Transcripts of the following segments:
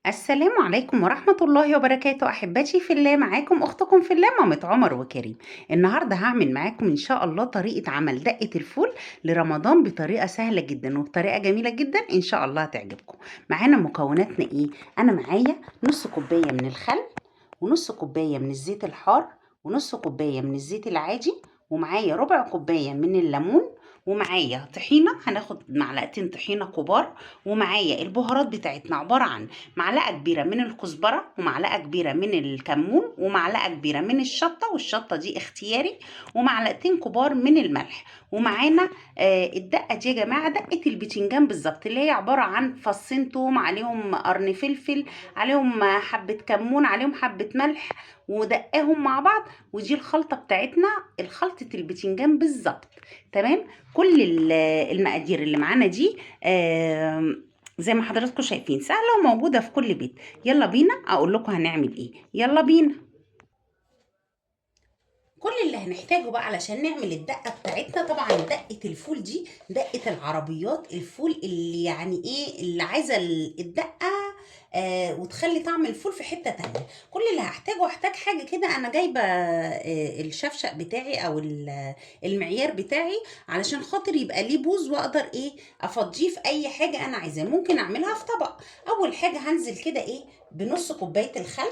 السلام عليكم ورحمة الله وبركاته. أحبتي في الله، معاكم أختكم في الله مامة عمر وكريم. النهاردة هعمل معاكم إن شاء الله طريقة عمل دقة الفول لرمضان بطريقة سهلة جدا وبطريقة جميلة جدا، إن شاء الله هتعجبكم. معانا مكوناتنا إيه؟ أنا معايا نص كوباية من الخل، ونص كوباية من الزيت الحار، ونص كوباية من الزيت العادي، ومعايا ربع كوباية من الليمون، ومعايا طحينة، هناخد معلقتين طحينة كبار، ومعايا البهارات بتاعتنا عبارة عن معلقة كبيرة من الكزبرة، ومعلقة كبيرة من الكمون، ومعلقة كبيرة من الشطة، والشطة دي اختياري، ومعلقتين كبار من الملح. ومعانا الدقة دي يا جماعة دقة البتنجان بالظبط، اللي هي عبارة عن فصين توم، عليهم قرن فلفل، عليهم حبة كمون، عليهم حبة ملح، ودقاهم مع بعض. ودي الخلطة بتاعتنا، الخلطة البتنجان بالظبط. تمام. كل المقادير اللي معانا دي زي ما حضراتكم شايفين سهلة وموجودة في كل بيت. يلا بينا اقول لكم هنعمل ايه. يلا بينا. كل اللي هنحتاجه بقى علشان نعمل الدقة بتاعتنا، طبعا دقة الفول دي دقة العربيات، الفول اللي يعني ايه، اللي عايزة الدقة وتخلي طعم الفول في حتة تانية. كل اللي هحتاج حاجة كده، انا جايبة الشفشق بتاعي او المعيار بتاعي، علشان خاطر يبقى ليه بوز واقدر ايه افضيه في اي حاجة انا عايزاه. ممكن اعملها في طبق. اول حاجة هنزل كده ايه بنص كوباية الخل،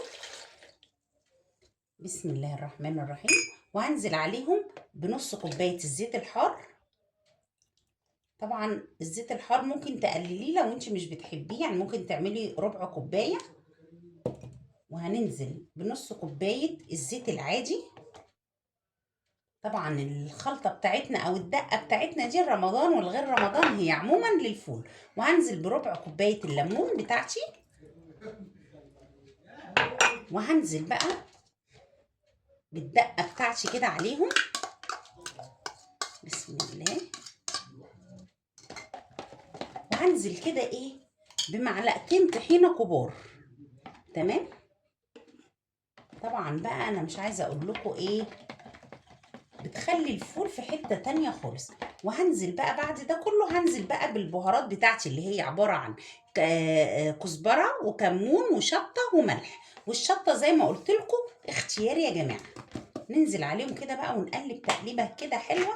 بسم الله الرحمن الرحيم، وهنزل عليهم بنص كوباية الزيت الحار. طبعا الزيت الحار ممكن تقلليه لو انت مش بتحبيه، يعني ممكن تعملي ربع كوباية. وهننزل بنص كوباية الزيت العادي. طبعا الخلطة بتاعتنا او الدقة بتاعتنا دي رمضان والغير رمضان هي عموما للفول. وهنزل بربع كوباية الليمون بتاعتي، وهنزل بقى بالدقة بتاعتي كده عليهم، بسم الله. وهنزل كده ايه بمعلقتين طحينة كبار. تمام. طبعا بقى انا مش عايزه اقول لكم ايه، بتخلي الفول في حته تانية خالص. وهنزل بقى بعد ده كله، هنزل بقى بالبهارات بتاعتي اللي هي عباره عن كزبره وكمون وشطه وملح. والشطه زي ما قلت لكم اختياري يا جماعه. ننزل عليهم كده بقى ونقلب تقليبه كده حلوه،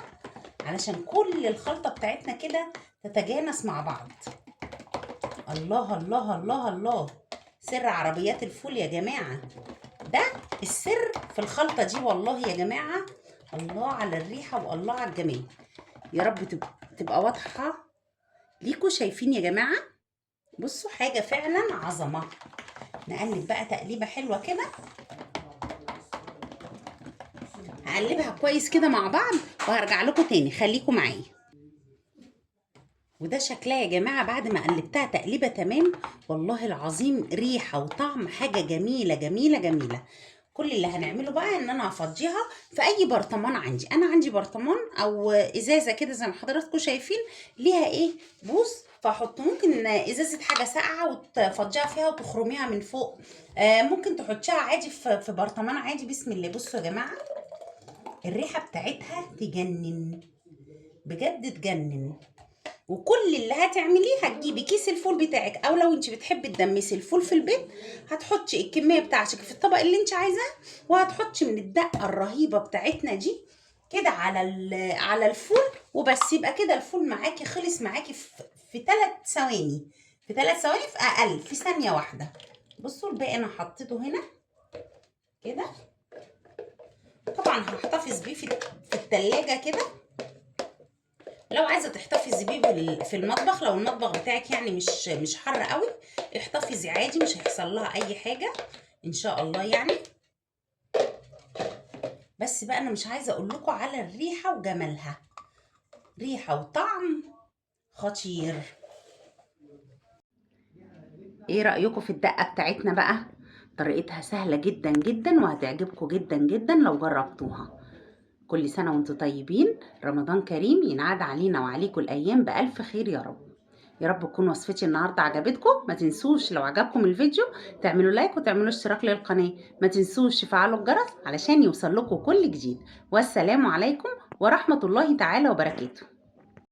علشان كل الخلطه بتاعتنا كده تتجانس مع بعض. الله الله الله الله، سر عربيات الفول يا جماعه، ده السر في الخلطة دي والله يا جماعة. الله على الريحة والله على الجمال. يا رب تبقى واضحة ليكوا، شايفين يا جماعة؟ بصوا حاجة فعلا عظمة. نقلب بقى تقليبة حلوة كده، هقلبها كويس كده مع بعض وهرجع لكم تاني، خليكم معايا. وده شكلها يا جماعة بعد ما قلبتها تقليبة تمام. والله العظيم ريحة وطعم حاجة جميلة جميلة جميلة. كل اللي هنعمله بقى ان انا هفضيها في اي برطمان عندي. انا عندي برطمان او ازازة كده زي ما حضراتكم شايفين، ليها ايه بوز، فاحط ممكن ازازة حاجة ساقعة وتفضيها فيها وتخرميها من فوق. ممكن تحطيها عادي في برطمان عادي. بسم الله. بصوا يا جماعة الريحة بتاعتها تجنن، بجد تجنن. وكل اللي هتعمليه هتجيبي كيس الفول بتاعك، او لو انت بتحبي تدمسي الفول في البيت هتحطي الكميه بتاعتك في الطبق اللي انت عايزاه، وهتحطي من الدقه الرهيبه بتاعتنا دي كده على الفول. وبس يبقى كده الفول معاكي خلص معاكي في 3 ثواني، في 3 ثواني، في اقل، في ثانيه واحده. بصوا الباقي انا حطيته هنا كده. طبعا هحتفظ بيه في التلاجة كده. لو عايزه تحتفظي بيه في المطبخ، لو المطبخ بتاعك يعني مش حر قوي، احتفظي عادي، مش هيحصل لها اي حاجه ان شاء الله يعني. بس بقى انا مش عايزه اقول لكم على الريحه وجمالها، ريحه وطعم خطير. ايه رايكم في الدقه بتاعتنا بقى؟ طريقتها سهله جدا جدا وهتعجبكم جدا جدا لو جربتوها. كل سنه وانتم طيبين، رمضان كريم، ينعاد علينا وعليكم الايام بالف خير يا رب. يا رب تكون وصفتي النهارده عجبتكم. ما تنسوش لو عجبكم الفيديو تعملوا لايك وتعملوا اشتراك للقناه. ما تنسوش تفعلوا الجرس علشان يوصل لكم كل جديد. والسلام عليكم ورحمه الله تعالى وبركاته.